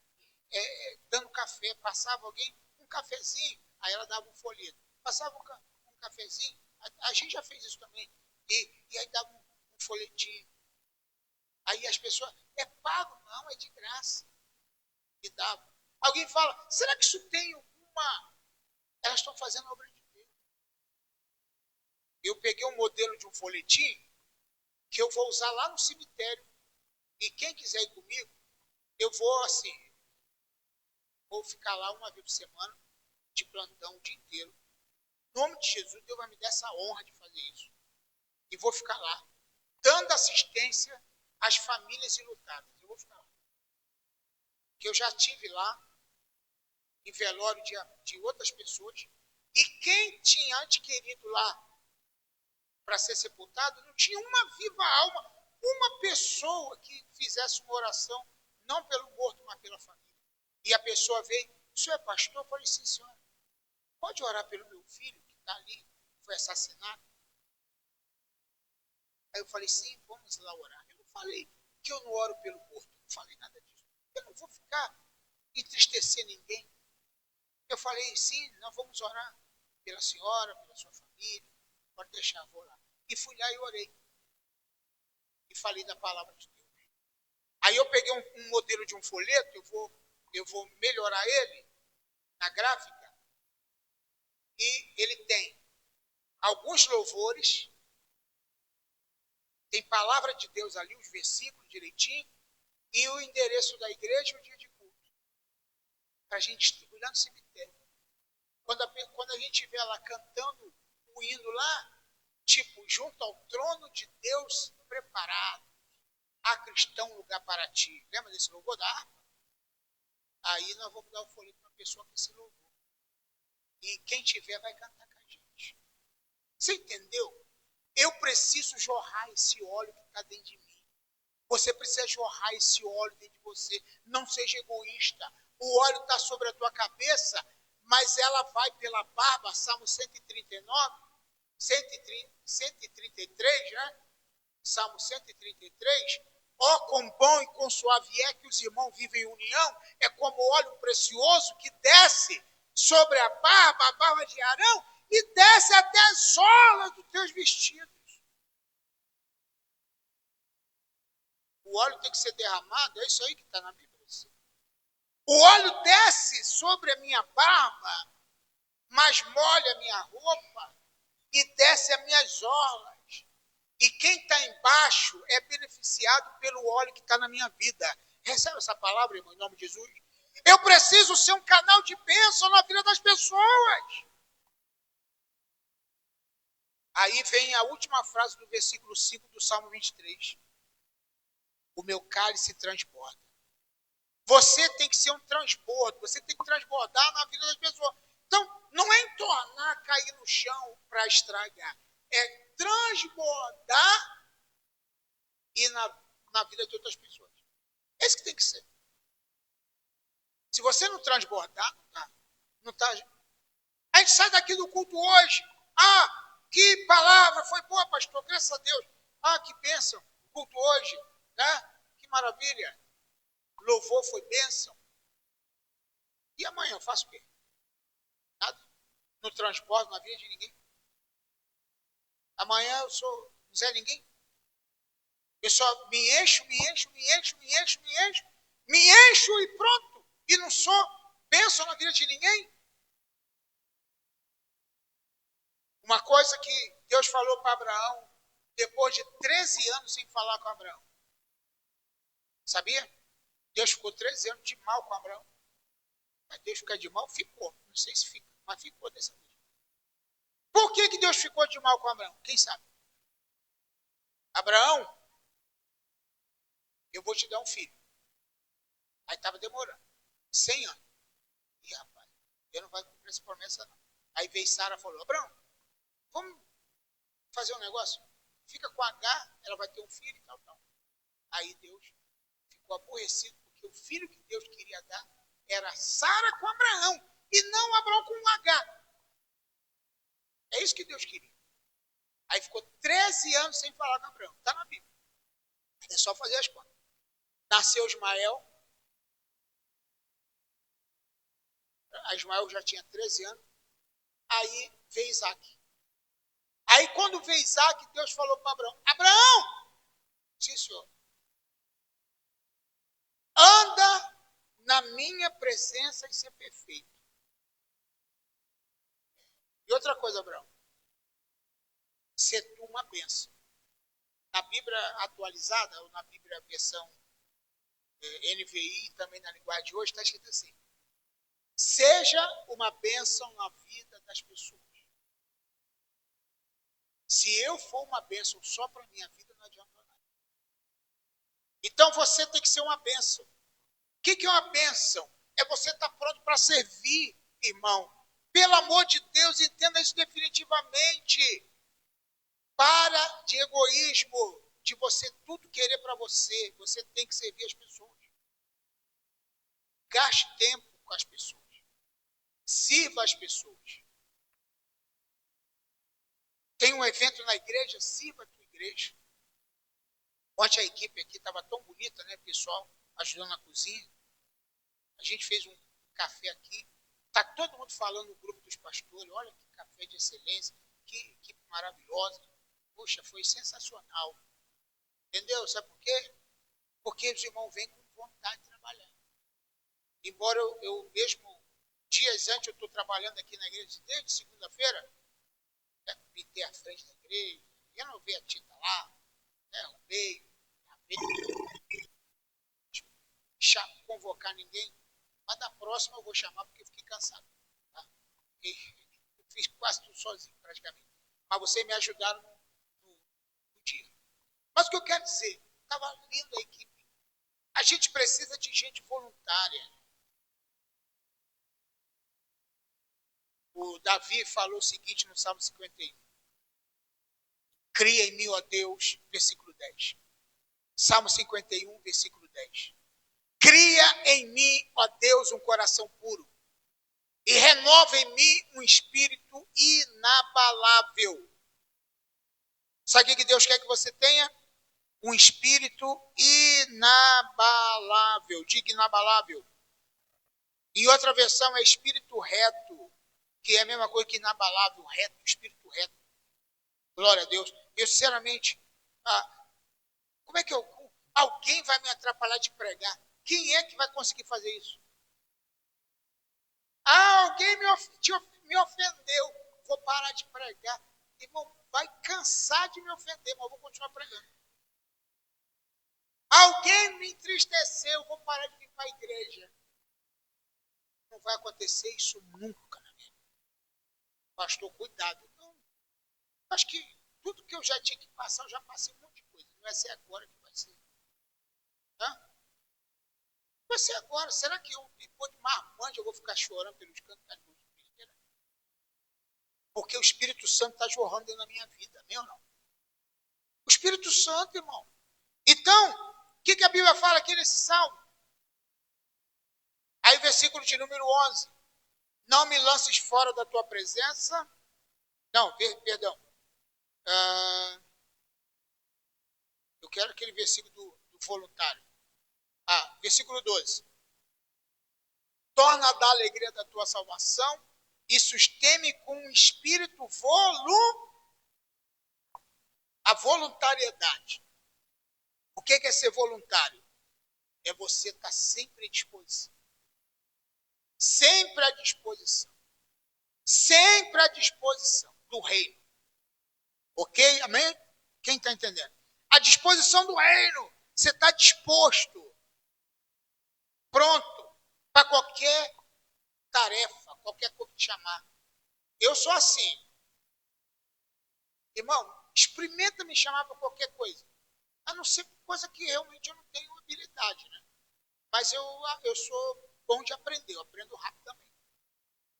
Dando café. Passava alguém, um cafezinho, aí ela dava um folheto. Passava um cafezinho, a gente já fez isso também. E aí dava um folhetinho. Aí as pessoas, é pago? Não, é de graça. E dava. Alguém fala, será que isso tem alguma... Elas estão fazendo obra de Deus. Eu peguei um modelo de um folhetim que eu vou usar lá no cemitério. E quem quiser ir comigo, eu vou assim, vou ficar lá uma vez por semana, de plantão o dia inteiro. Em nome de Jesus, Deus vai me dar essa honra de fazer isso. E vou ficar lá, dando assistência às famílias enlutadas. Eu vou ficar lá. Porque eu já estive lá, em velório de outras pessoas, e quem tinha antes querido lá, para ser sepultado, não tinha uma viva alma, uma pessoa que fizesse uma oração, não pelo morto, mas pela família. E a pessoa veio, o senhor é pastor? Eu falei, sim, senhora. Pode orar pelo meu filho, que está ali, foi assassinado? Aí eu falei, sim, vamos lá orar. Eu não falei que eu não oro pelo morto, não falei nada disso. Eu não vou ficar entristecer ninguém. Eu falei, sim, nós vamos orar pela senhora, pela sua família, pode deixar, vou lá. E fui lá e orei. E falei da palavra de Deus. Aí eu peguei um modelo de um folheto, eu vou melhorar ele na gráfica, e ele tem alguns louvores, tem palavra de Deus ali, os versículos direitinho, e o endereço da igreja e o dia de culto. Para a gente distribuir no cemitério. Quando a gente estiver lá cantando o hino lá, tipo, junto ao trono de Deus preparado, há cristão lugar para ti. Lembra desse louvor da harpa? Aí nós vamos dar o folheto para a pessoa que se louvou. E quem tiver vai cantar com a gente. Você entendeu? Eu preciso jorrar esse óleo que está dentro de mim. Você precisa jorrar esse óleo dentro de você. Não seja egoísta. O óleo está sobre a tua cabeça, mas ela vai pela barba, Salmo 139, 133, né? Salmo 133. Ó, quão bom e quão suave é que os irmãos vivem em união, é como óleo precioso que desce sobre a barba de Arão, e desce até as solas dos teus vestidos. O óleo tem que ser derramado, é isso aí que está na Bíblia. O óleo desce sobre a minha barba, mas molha a minha roupa e desce as minhas orlas. E quem está embaixo é beneficiado pelo óleo que está na minha vida. Recebe essa palavra, irmão, em nome de Jesus? Eu preciso ser um canal de bênção na vida das pessoas. Aí vem a última frase do versículo 5 do Salmo 23. O meu cálice transborda. Você tem que ser um transbordo, você tem que transbordar na vida das pessoas. Então, não é entornar, cair no chão para estragar. É transbordar e na vida de outras pessoas. Esse que tem que ser. Se você não transbordar, não tá. A gente sai daqui do culto hoje. Ah, que palavra, foi boa, pastor, graças a Deus. Ah, que bênção, o culto hoje, né? Que maravilha. Louvor foi bênção. E amanhã eu faço o quê? Nada. Não transbordo na vida de ninguém. Amanhã eu sou Zé Ninguém. Eu só me encho e pronto. E não sou bênção na vida de ninguém. Uma coisa que Deus falou para Abraão, depois de 13 anos sem falar com Abraão. Sabia? Deus ficou 13 anos de mal com Abraão. Mas Deus ficar de mal? Ficou. Não sei se fica, mas ficou dessa vez. Por que Deus ficou de mal com Abraão? Quem sabe? Abraão, eu vou te dar um filho. Aí estava demorando. 100 anos. E rapaz, Deus não vai cumprir essa promessa não. Aí veio Sara e falou, Abraão, vamos fazer um negócio? Fica com H, ela vai ter um filho e tal. Aí Deus ficou aborrecido, porque o filho que Deus queria dar era Sara com Abraão, e não Abraão com um H. É isso que Deus queria. Aí ficou 13 anos sem falar com Abraão. Está na Bíblia. É só fazer as contas. Nasceu Ismael. Ismael já tinha 13 anos. Aí veio Isaac. Aí quando veio Isaac, Deus falou para Abraão, Abraão! Sim, senhor. Anda na minha presença e ser perfeito. E outra coisa, Abraão. Ser tu uma bênção. Na Bíblia atualizada, ou na Bíblia versão NVI, também na linguagem de hoje, está escrito assim. Seja uma bênção na vida das pessoas. Se eu for uma bênção só para a minha vida, não adianta nada. Então você tem que ser uma bênção. O que é uma bênção? É você estar pronto para servir, irmão. Pelo amor de Deus, entenda isso definitivamente. Para de egoísmo, de você tudo querer para você. Você tem que servir as pessoas. Gaste tempo com as pessoas. Sirva as pessoas. Tem um evento na igreja, sirva a tua igreja. Ontem a equipe aqui estava tão bonita, né, pessoal, ajudando na cozinha. A gente fez um café aqui. Está todo mundo falando no grupo dos pastores. Olha que café de excelência, que equipe maravilhosa. Poxa, foi sensacional. Entendeu? Sabe por quê? Porque os irmãos vêm com vontade de trabalhar. Embora eu mesmo, dias antes, eu estou trabalhando aqui na igreja, desde segunda-feira, né, pintei a frente da igreja, renovei a tinta lá, né, arrumei, convocar ninguém, mas da próxima eu vou chamar porque eu fiquei cansado. Tá? Eu fiz quase tudo sozinho, praticamente. Mas vocês me ajudaram no dia. Mas o que eu quero dizer, estava linda a equipe. A gente precisa de gente voluntária. O Davi falou o seguinte no Salmo 51. Cria em mim, ó Deus, versículo 10. Salmo 51, versículo 10. Cria em mim, ó Deus, um coração puro. E renova em mim um espírito inabalável. Sabe o que Deus quer que você tenha? Um espírito inabalável. Diga inabalável. Em outra versão é espírito reto, que é a mesma coisa que inabalável, reto, espírito reto. Glória a Deus. Eu, sinceramente, como é que alguém vai me atrapalhar de pregar? Quem é que vai conseguir fazer isso? Alguém me ofendeu. Vou parar de pregar. Irmão, vai cansar de me ofender, mas eu vou continuar pregando. Alguém me entristeceu, vou parar de vir para a igreja. Não vai acontecer isso nunca na minha vida. Pastor, cuidado. Não. Acho que tudo que eu já tinha que passar, eu já passei um monte de coisa. Não vai ser agora que vai ser. Hã? Vai ser agora. Será que eu, depois de marmante, eu vou ficar chorando pelos cantos da luz? Porque o Espírito Santo está jorrando dentro da minha vida, amém ou não? O Espírito Santo, irmão. Então, o que a Bíblia fala aqui nesse salmo? Aí o versículo de número 11. Não me lances fora da tua presença. Não, perdão. Eu quero aquele versículo do voluntário. Versículo 12. Torna da alegria da tua salvação e susteme com um espírito a voluntariedade. O que é ser voluntário? É você estar sempre à disposição. Sempre à disposição. Sempre à disposição do reino. Ok? Amém? Quem está entendendo? À disposição do reino. Você está disposto. Pronto. Para qualquer tarefa, qualquer coisa que te chamar. Eu sou assim. Irmão, experimenta me chamar para qualquer coisa. A não ser coisa que realmente eu não tenho habilidade, né? Mas eu sou bom de aprender, eu aprendo rapidamente.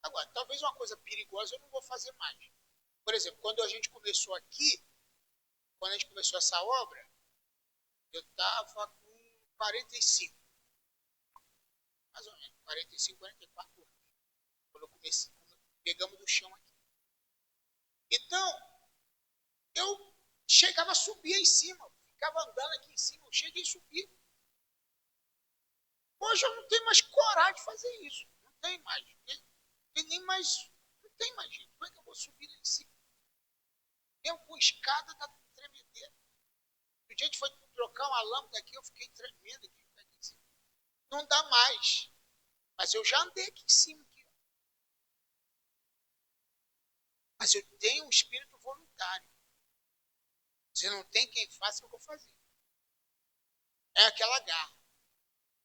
Agora, talvez uma coisa perigosa eu não vou fazer mais. Por exemplo, quando a gente começou aqui, quando a gente começou essa obra, eu estava com 45. Mais ou menos, 45, 44 anos. Quando eu comecei, pegamos do chão aqui. Então, eu chegava a subir em cima, ficava andando aqui em cima, eu cheguei a subir. Hoje eu não tenho mais coragem de fazer isso. Não tem mais. Não tem mais jeito. Como é que eu vou subir lá em cima? Mesmo com escada da tremedeira. O dia a gente foi trocar uma lâmpada aqui, eu fiquei tremendo aqui em cima. Não dá mais. Mas eu já andei aqui em cima. Aqui. Mas eu tenho um espírito voluntário. Se não tem quem faça, eu vou fazer. É aquela garra.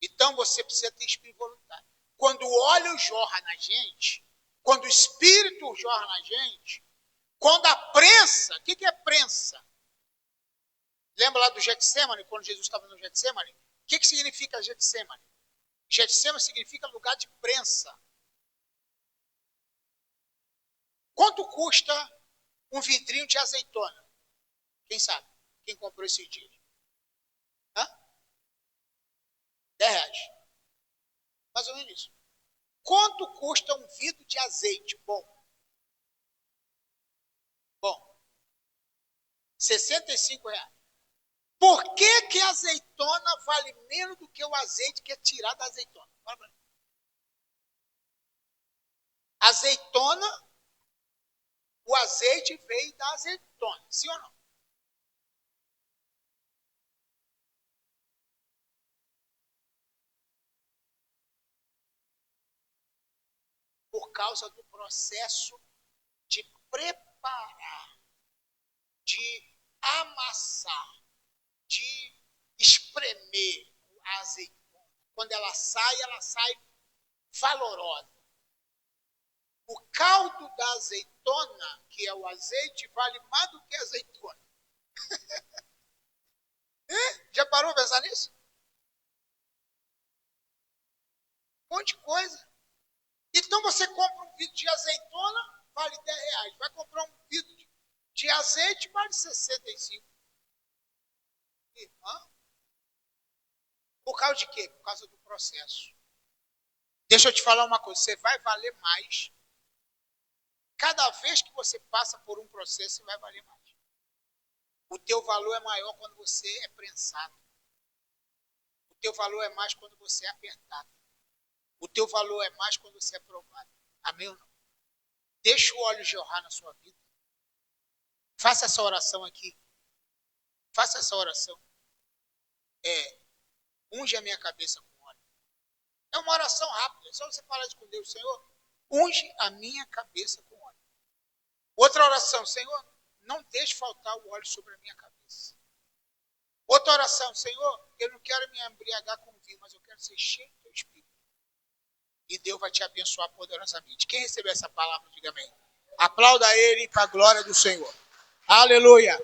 Então você precisa ter espírito voluntário. Quando o óleo jorra na gente, quando o espírito jorra na gente, quando a prensa, o que é prensa? Lembra lá do Getsemane, quando Jesus estava no Getsemane? O que significa Getsemane? Getsemane significa lugar de prensa. Quanto custa um vidrinho de azeitona? Quem sabe? Quem comprou esses dias? Hã? R$10. Mais ou menos isso. Quanto custa um vidro de azeite bom? Bom, R$65. Por que a azeitona vale menos do que o azeite que é tirado da azeitona? Azeitona, o azeite veio da azeitona, sim ou não? Por causa do processo de preparar, de amassar, de espremer a azeitona. Quando ela sai valorosa. O caldo da azeitona, que é o azeite, vale mais do que a azeitona. Já parou para pensar nisso? Um monte de coisa. Então você compra um vidro de azeitona, vale R$10. Vai comprar um vidro de azeite, vale 65. Por causa de quê? Por causa do processo. Deixa eu te falar uma coisa, você vai valer mais. Cada vez que você passa por um processo, você vai valer mais. O teu valor é maior quando você é prensado. O teu valor é mais quando você é apertado. O teu valor é mais quando você é provado. Amém ou não? Deixa o óleo jorrar na sua vida. Faça essa oração aqui. Faça essa oração. Unge a minha cabeça com óleo. É uma oração rápida. É só você falar isso com Deus. Senhor, unge a minha cabeça com óleo. Outra oração. Senhor, não deixe faltar o óleo sobre a minha cabeça. Outra oração. Senhor, eu não quero me embriagar com vinho, mas eu quero ser cheio do teu Espírito. E Deus vai te abençoar poderosamente. Quem recebeu essa palavra, diga amém. Aplauda ele para a glória do Senhor. Aleluia.